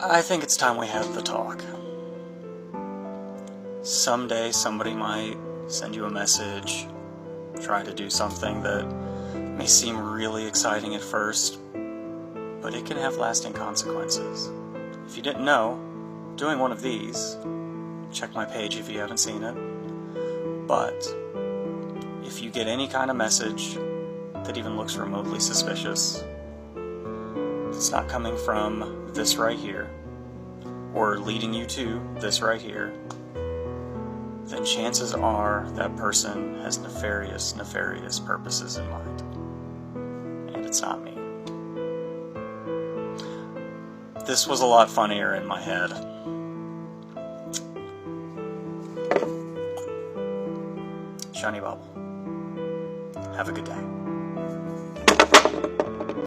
I think it's time we have the talk. Someday somebody might send you a message, try to do something that may seem really exciting at first, but it can have lasting consequences. If you didn't know, doing one of these, check my page if you haven't seen it, but if you get any kind of message that even looks remotely suspicious, it's not coming from this right here, or leading you to this right here, then chances are that person has nefarious purposes in mind. And it's not me. This was a lot funnier in my head. Shiny Bubble. Have a good day.